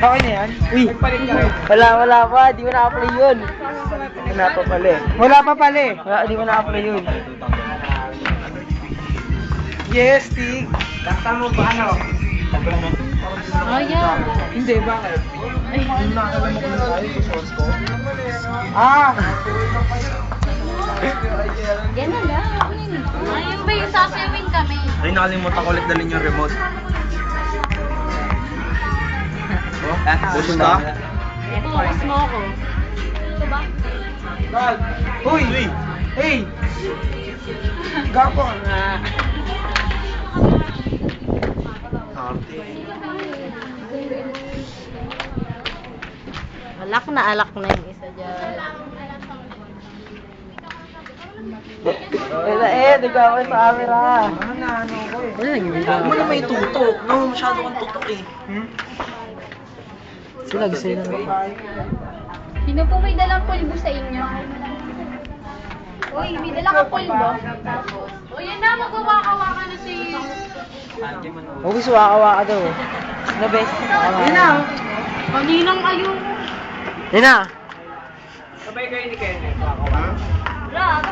Okay na yan? Uy, wala pa, di mo na-apply yun. Wala pa pala eh. Wala pa pala eh. Wala, di mo na-apply yun. Yes, Tig. Dakta mo ba ano? Ayan. Hindi, bakit? Ay, Ah! yan na lang. Ayun ba yung sasawin kami? Ay, nakalimutan ko ulit dalhin yung remote. Gusto ka? Focus mo ako. Ito ba? Uy! Hey! Gapo nga. Alak na yung isa dyan. Di ka ako sa camera. Ano ko eh. Wala nang ibig. Huwag mo na may tutok. No, masyado kang tutok eh. Sila gusto nila. Sino po may dalang pulbo sa inyo? Uy, may dalang ka pulbo? O yan na, magwawaka-waka na si... Huwag gusto waka-waka daw. Ano best? Yun na. Kaninang ayun. Yun na. Sabay kayo ni Kenneth. Tara,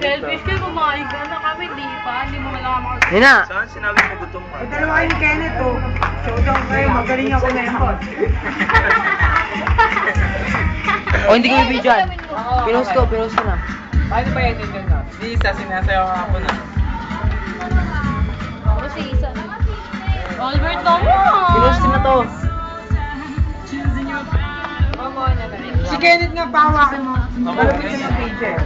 selfish kayo, kumain ka na kami, di pa. Hindi mo alam ako. Yun na. Saan sinabi mo gutom ka? Dalawa kayo ni Kenneth oh. Showdown kayo, magaling ako na yun. O hindi ko yung videoan. Pinost ko na. Paano ba yan yun na? Di isa, sinasayaw ka ako na. Ako si Isa. Albert, come on! Pinost na to. Si Kenneth nga, pahawakin mo. Malapit ka ng page eh.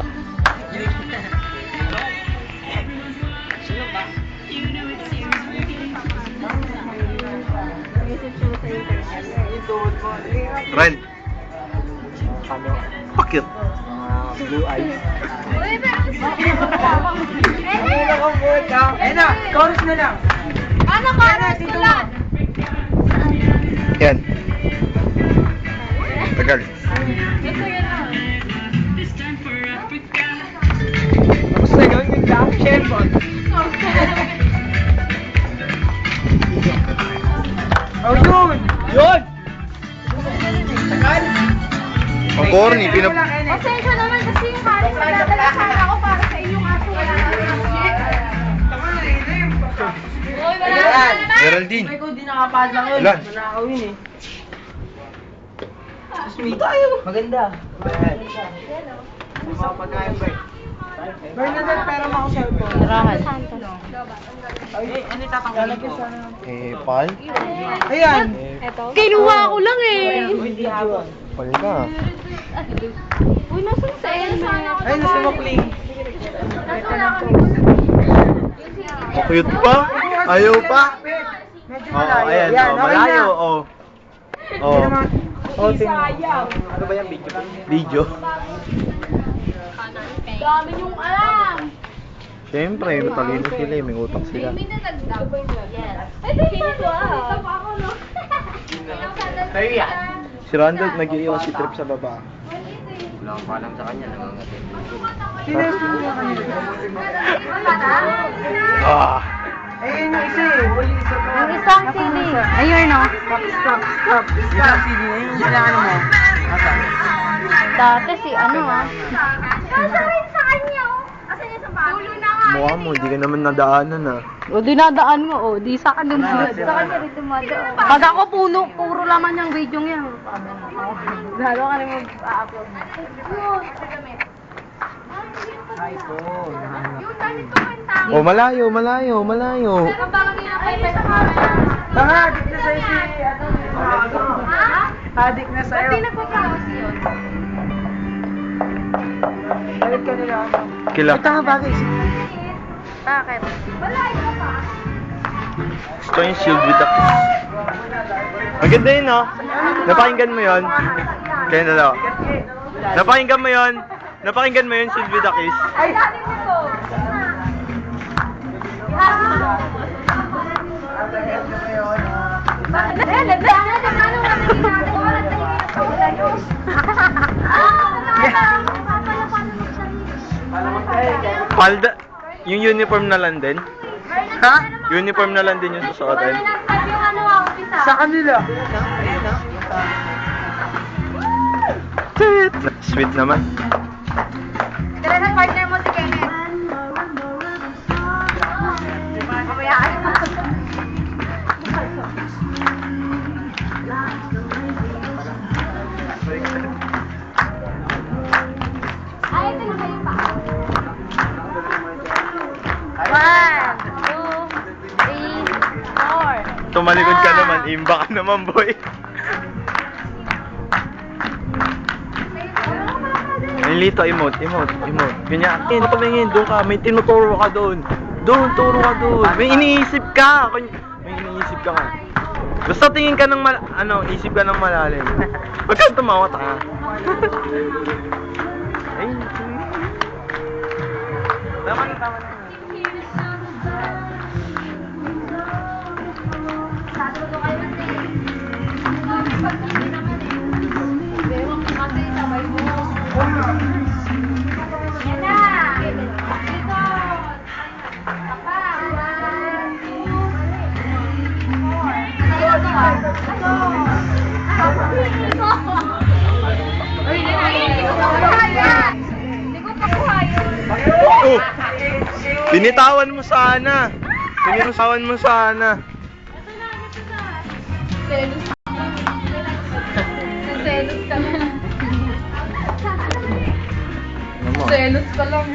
Ren. Pakit. Blue eyes. Uy, pero... Ayun na, chorus na lang. Ano ka? Ano lang? Yan. Tagal. Gusto yan na. Tapos na gawin yung lang, Sherman. Oh, yun! Yun! Tagal! Ang corny, Pasensya naman kasi yung kanin magdadala sana ako para sa inyong aso. Uy, wala na naman! Geraldine. Ay, kung di nakapad lang yun, Ilan? manakawin eh. Sweet. Maganda. Mga pagkain ba eh? Bernadette, pera mo ako cellphone. Rahan. Ay, ano itatanggalin ko? Pal? Ayan! Kinuha ko lang eh. Pal ka. Uy, nasan sa Elmer? Ay, nasa Mokling. Cute pa? Ayaw pa? Medyo Oo, malayo. ayan. Yan, Oh, okay malayo. na. Oh. Hindi Oh. naman. Oh, ano ba yung video? Video. Dami yung alam. Siyempre, matalino sila eh. May utak sila. May nadagdag. Yes. Ay, sino to ah? Ako, no? Sa'yo yan. Si Randall, nag-iiwan si Trip sa baba. Sino yung Ah! Ayun yung isa eh. Wala yung isa pa. Yung isang CD. Ayun, no? Stop. Yun ang CD na yun. Yung ano mo. Nasaan? Dati si ano ah. Nasa rin sa kanya oh. Asan niya sa bago? Tulo na nga. Mukha mo, di ka naman nadaanan ah. O, dinadaan nga o. Di sa kanya Sa kanya rin dumadaan. Pag ako puro laman yung video niya. Lalo ka rin mag-upload. Oh, malayo. Ang bagay na kayo sa camera. Hadik na sa'yo si ano. Ha? Hadik na sa'yo. Ba't di nagpapakos yun? Balik ka nila ano. Kila. Ito nga bagay. Bakit? Wala, ito pa. Gusto yung shield with a kiss. Maganda yun, no? Napakinggan mo yun? Kaya na daw. Napakinggan mo yun? Shield with a kiss? Ay, dati nito. Palda, yung uniform na lang din? Ha? Uniform na lang din yung susuotin. Sabi yung ano, office Sa kanila. Sweet naman. Tara na, partner mo si Kenneth. Mamaya ka na. Ay, ito na kayo pa. 1, 2, 3, 4. Tumalikod ka naman, imba ka naman, boy. Ay, Lito, emote. Ganyan, tumingin, doon ka, may tinuturo ka doon. Doon, turo ka doon. May iniisip ka. May iniisip ka nga. Basta tingin ka ng isip ka ng malalim. Huwag kang tumawa, tanga. Ay, tama na. Sasagot kayo kasi. Pag-ibig naman eh. Pero kasi sabay mo. Yan na! Dito! Papa! 1, 2, 3, 4. Uy, hindi ko pakuha yan! Hindi ko pakuha yun! Oh! Binitawan mo sana. Binitawan mo sana. Selos. Selos ka lang. Ano mo? Selos ka lang.